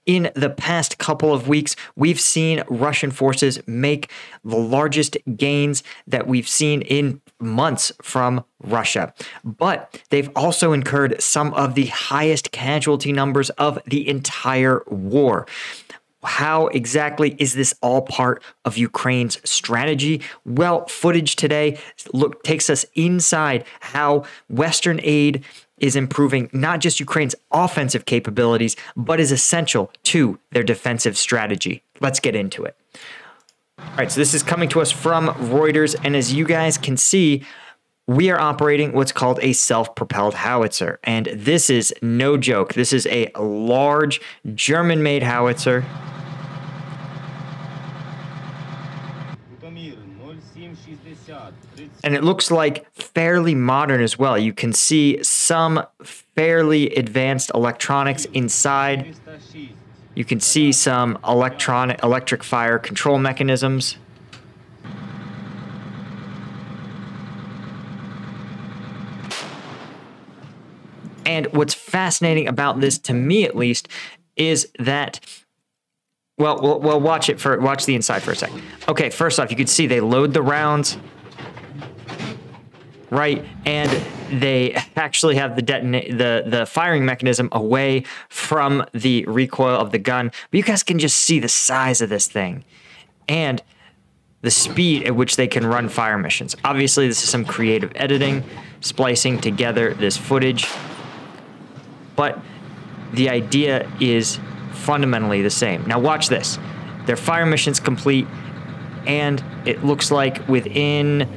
In the past couple of weeks, we've seen Russian forces make the largest gains that we've seen in months from Russia. But they've also incurred some of the highest casualty numbers of the entire war. How exactly is this all part of Ukraine's strategy? Well, footage today takes us inside how Western aid is improving not just Ukraine's offensive capabilities, but is essential to their defensive strategy. Let's get into it. All right, so this is coming to us from Reuters, and as you guys can see, we are operating what's called a self-propelled howitzer, and this is no joke. This is a large German-made howitzer. And it looks like fairly modern as well. You can see some fairly advanced electronics inside. You can see some electric fire control mechanisms. And what's fascinating about this, to me at least, is that well, watch the inside for a second. Okay, first off, you can see they load the rounds, right? And they actually have the firing mechanism away from the recoil of the gun. But you guys can just see the size of this thing and the speed at which they can run fire missions. Obviously, this is some creative editing, splicing together this footage. But the idea is fundamentally the same. Now watch this. Their fire mission's complete, and it looks like within,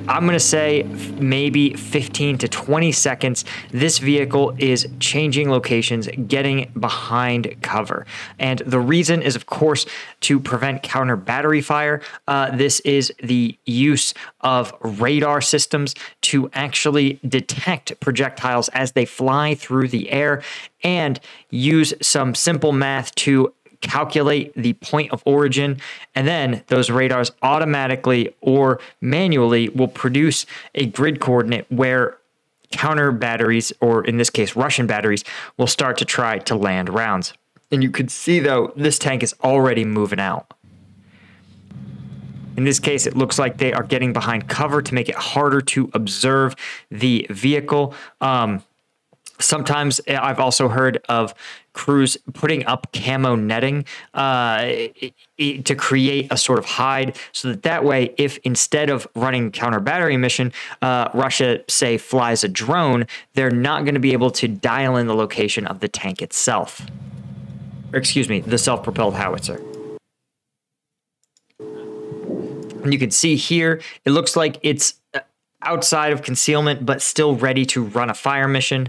I'm going to say, maybe 15 to 20 seconds, this vehicle is changing locations, getting behind cover. And the reason is, of course, to prevent counter battery fire. This is the use of radar systems to actually detect projectiles as they fly through the air and use some simple math to calculate the point of origin, and then those radars automatically or manually will produce a grid coordinate where counter batteries, or in this case Russian batteries, will start to try to land rounds. And you can see, though, this tank is already moving out. In this case, it looks like they are getting behind cover to make it harder to observe the vehicle. Sometimes I've also heard of crews putting up camo netting to create a sort of hide, so that way, if instead of running counter battery mission, Russia, say, flies a drone, they're not going to be able to dial in the location of the tank itself. Or, excuse me, the self-propelled howitzer. And you can see here, it looks like it's outside of concealment, but still ready to run a fire mission.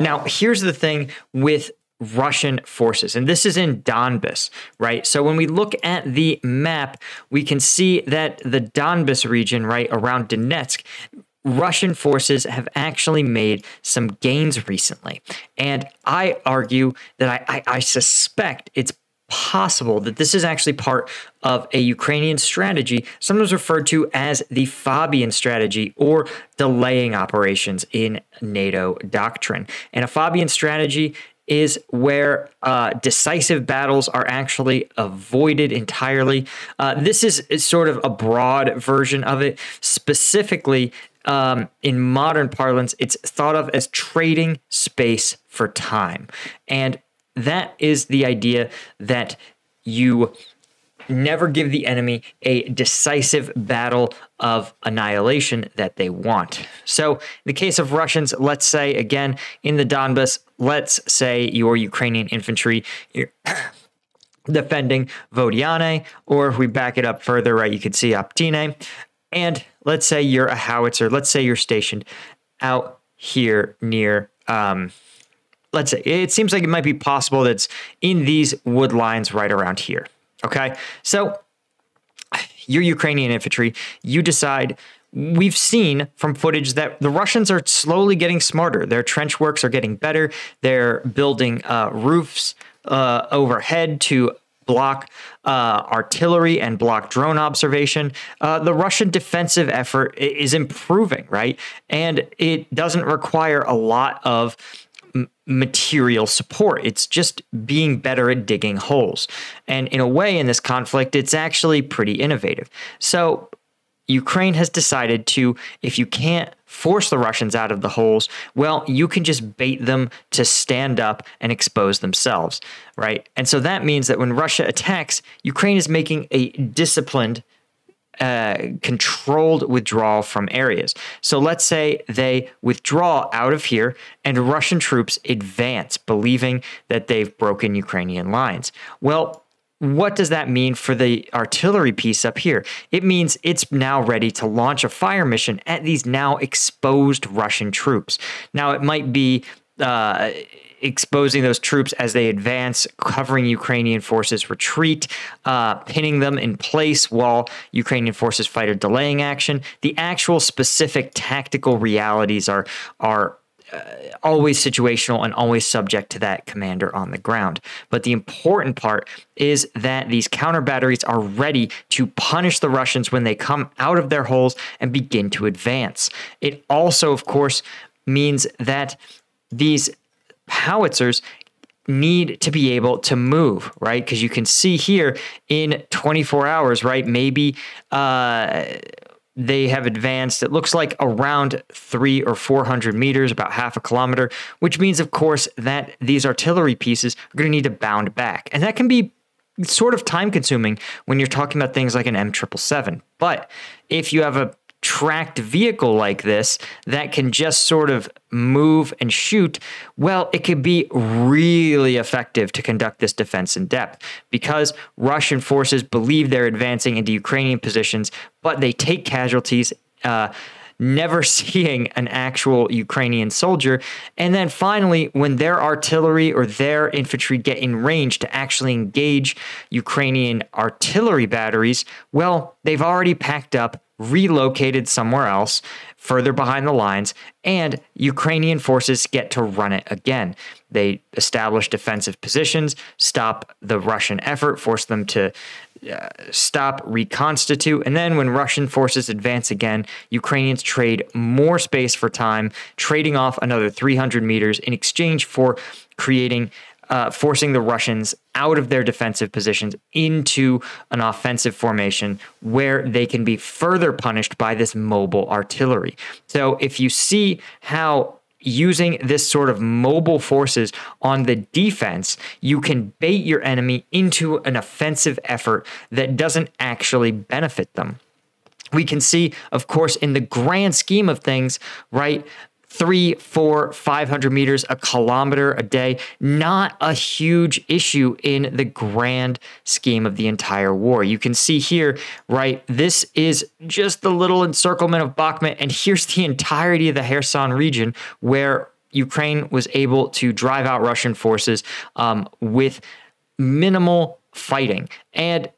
Now, here's the thing with Russian forces, and this is in Donbas, right? So when we look at the map, we can see that the Donbas region, right around Donetsk, Russian forces have actually made some gains recently. And I argue that I suspect it's possible that this is actually part of a Ukrainian strategy, sometimes referred to as the Fabian strategy, or delaying operations in NATO doctrine. And a Fabian strategy is where decisive battles are actually avoided entirely. This is sort of a broad version of it. Specifically, in modern parlance, it's thought of as trading space for time. And that is the idea that you never give the enemy a decisive battle of annihilation that they want. So in the case of Russians, let's say, again, in the Donbas, let's say your Ukrainian infantry, you're defending Vodiane, or if we back it up further, right, you could see Optine. And let's say you're a howitzer. Let's say you're stationed out here near, let's say, it seems like it might be possible that's in these wood lines right around here. Okay, so you're Ukrainian infantry. You decide, we've seen from footage that the Russians are slowly getting smarter. Their trench works are getting better. They're building roofs overhead to block artillery and block drone observation, the Russian defensive effort is improving, right? And it doesn't require a lot of material support. It's just being better at digging holes. And in a way, in this conflict, it's actually pretty innovative. So Ukraine has decided to, if you can't force the Russians out of the holes, well, you can just bait them to stand up and expose themselves, right? And so that means that when Russia attacks, Ukraine is making a disciplined, controlled withdrawal from areas. So let's say they withdraw out of here and Russian troops advance, believing that they've broken Ukrainian lines. Well, what does that mean for the artillery piece up here? It means it's now ready to launch a fire mission at these now exposed Russian troops. Now, it might be exposing those troops as they advance, covering Ukrainian forces retreat, pinning them in place while Ukrainian forces fight a delaying action. The actual specific tactical realities are always situational and always subject to that commander on the ground. But the important part is that these counter batteries are ready to punish the Russians when they come out of their holes and begin to advance. It also, of course, means that these howitzers need to be able to move, right? Because you can see here in 24 hours, right? Maybe they have advanced, it looks like around 300 or 400 meters, about half a kilometer, which means, of course, that these artillery pieces are going to need to bound back. And that can be sort of time consuming when you're talking about things like an M777. But if you have a tracked vehicle like this that can just sort of move and shoot, well, it could be really effective to conduct this defense in depth because Russian forces believe they're advancing into Ukrainian positions, but they take casualties, never seeing an actual Ukrainian soldier. And then finally, when their artillery or their infantry get in range to actually engage Ukrainian artillery batteries, well, they've already packed up, relocated somewhere else, further behind the lines, and Ukrainian forces get to run it again. They establish defensive positions, stop the Russian effort, force them to stop, reconstitute, and then when Russian forces advance again, Ukrainians trade more space for time, trading off another 300 meters in exchange for forcing the Russians out of their defensive positions into an offensive formation where they can be further punished by this mobile artillery. So if you see how using this sort of mobile forces on the defense, you can bait your enemy into an offensive effort that doesn't actually benefit them. We can see, of course, in the grand scheme of things, right, 300, 400, 500 meters, a kilometer a day, not a huge issue in the grand scheme of the entire war. You can see here, right, this is just the little encirclement of Bakhmut, and here's the entirety of the Kherson region where Ukraine was able to drive out Russian forces with minimal fighting. And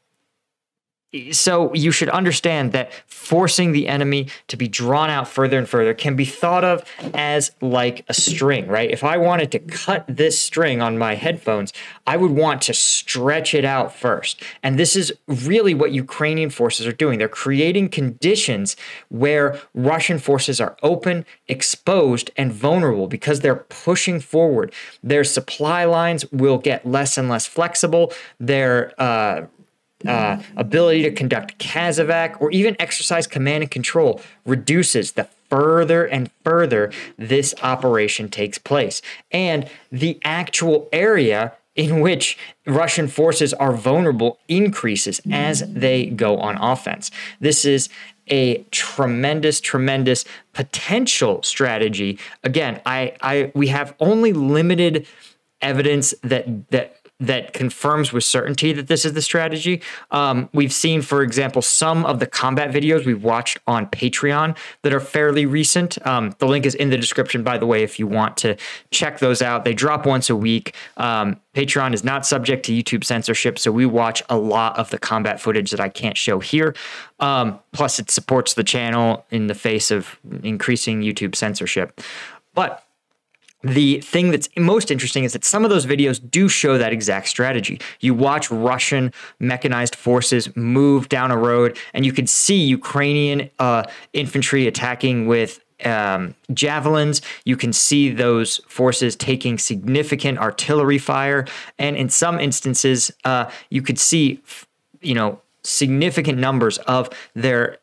so you should understand that forcing the enemy to be drawn out further and further can be thought of as like a string, right? If I wanted to cut this string on my headphones, I would want to stretch it out first. And this is really what Ukrainian forces are doing. They're creating conditions where Russian forces are open, exposed, and vulnerable because they're pushing forward. Their supply lines will get less and less flexible. Their ability to conduct Kazovac or even exercise command and control reduces the further and further this operation takes place. And the actual area in which Russian forces are vulnerable increases as they go on offense. This is a tremendous potential strategy. Again, we have only limited evidence that confirms with certainty that this is the strategy. We've seen, for example, some of the combat videos we've watched on Patreon that are fairly recent. The link is in the description, by the way, if you want to check those out. They drop once a week. Patreon is not subject to YouTube censorship, so we watch a lot of the combat footage that I can't show here. Plus, it supports the channel in the face of increasing YouTube censorship. But the thing that's most interesting is that some of those videos do show that exact strategy. You watch Russian mechanized forces move down a road, and you can see Ukrainian infantry attacking with javelins. You can see those forces taking significant artillery fire, and in some instances, you could see, significant numbers of their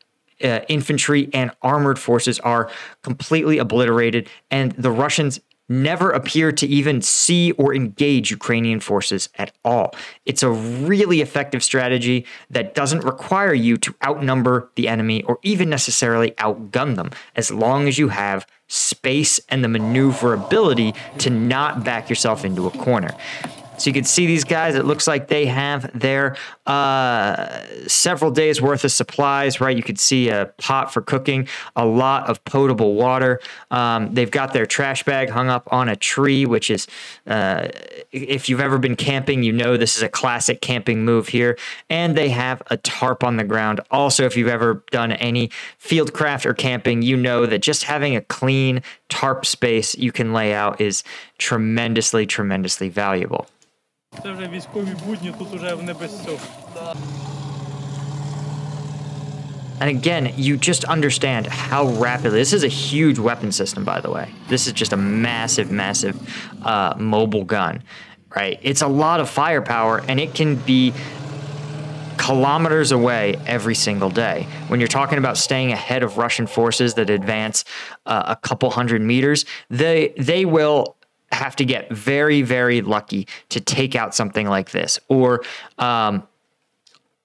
infantry and armored forces are completely obliterated, and the Russians never appear to even see or engage Ukrainian forces at all. It's a really effective strategy that doesn't require you to outnumber the enemy or even necessarily outgun them, as long as you have space and the maneuverability to not back yourself into a corner. So you can see these guys, it looks like they have their several days worth of supplies, right? You could see a pot for cooking, a lot of potable water. They've got their trash bag hung up on a tree, which is, if you've ever been camping, you know this is a classic camping move here. And they have a tarp on the ground. Also, if you've ever done any fieldcraft or camping, you know that just having a clean tarp space you can lay out is tremendously, tremendously valuable. Це вже військові будні, тут уже не без цього. And again, you just understand how rapidly, this is a huge weapon system, by the way. This is just a massive, massive mobile gun, right? It's a lot of firepower, and it can be kilometers away every single day. When you're talking about staying ahead of Russian forces that advance a couple hundred meters, they will have to get very, very lucky to take out something like this, or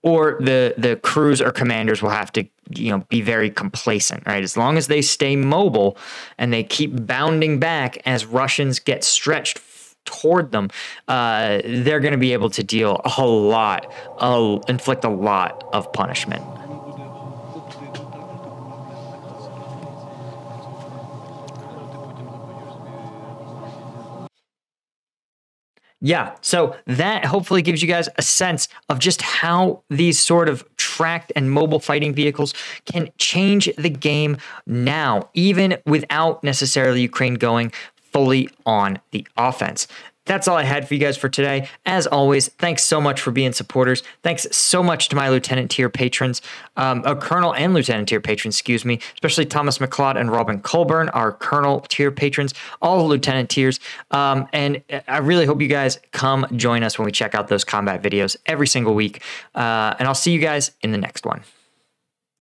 the crews or commanders will have to, be very complacent, right? As long as they stay mobile and they keep bounding back as Russians get stretched toward them, they're going to be able to inflict a lot of punishment. Yeah, so that hopefully gives you guys a sense of just how these sort of tracked and mobile fighting vehicles can change the game now, even without necessarily Ukraine going fully on the offense. That's all I had for you guys for today. As always, thanks so much for being supporters. Thanks so much to my Lieutenant tier patrons, Colonel and Lieutenant tier patrons, especially Thomas McLeod and Robin Colburn, our Colonel tier patrons, all Lieutenant tiers. And I really hope you guys come join us when we check out those combat videos every single week. And I'll see you guys in the next one.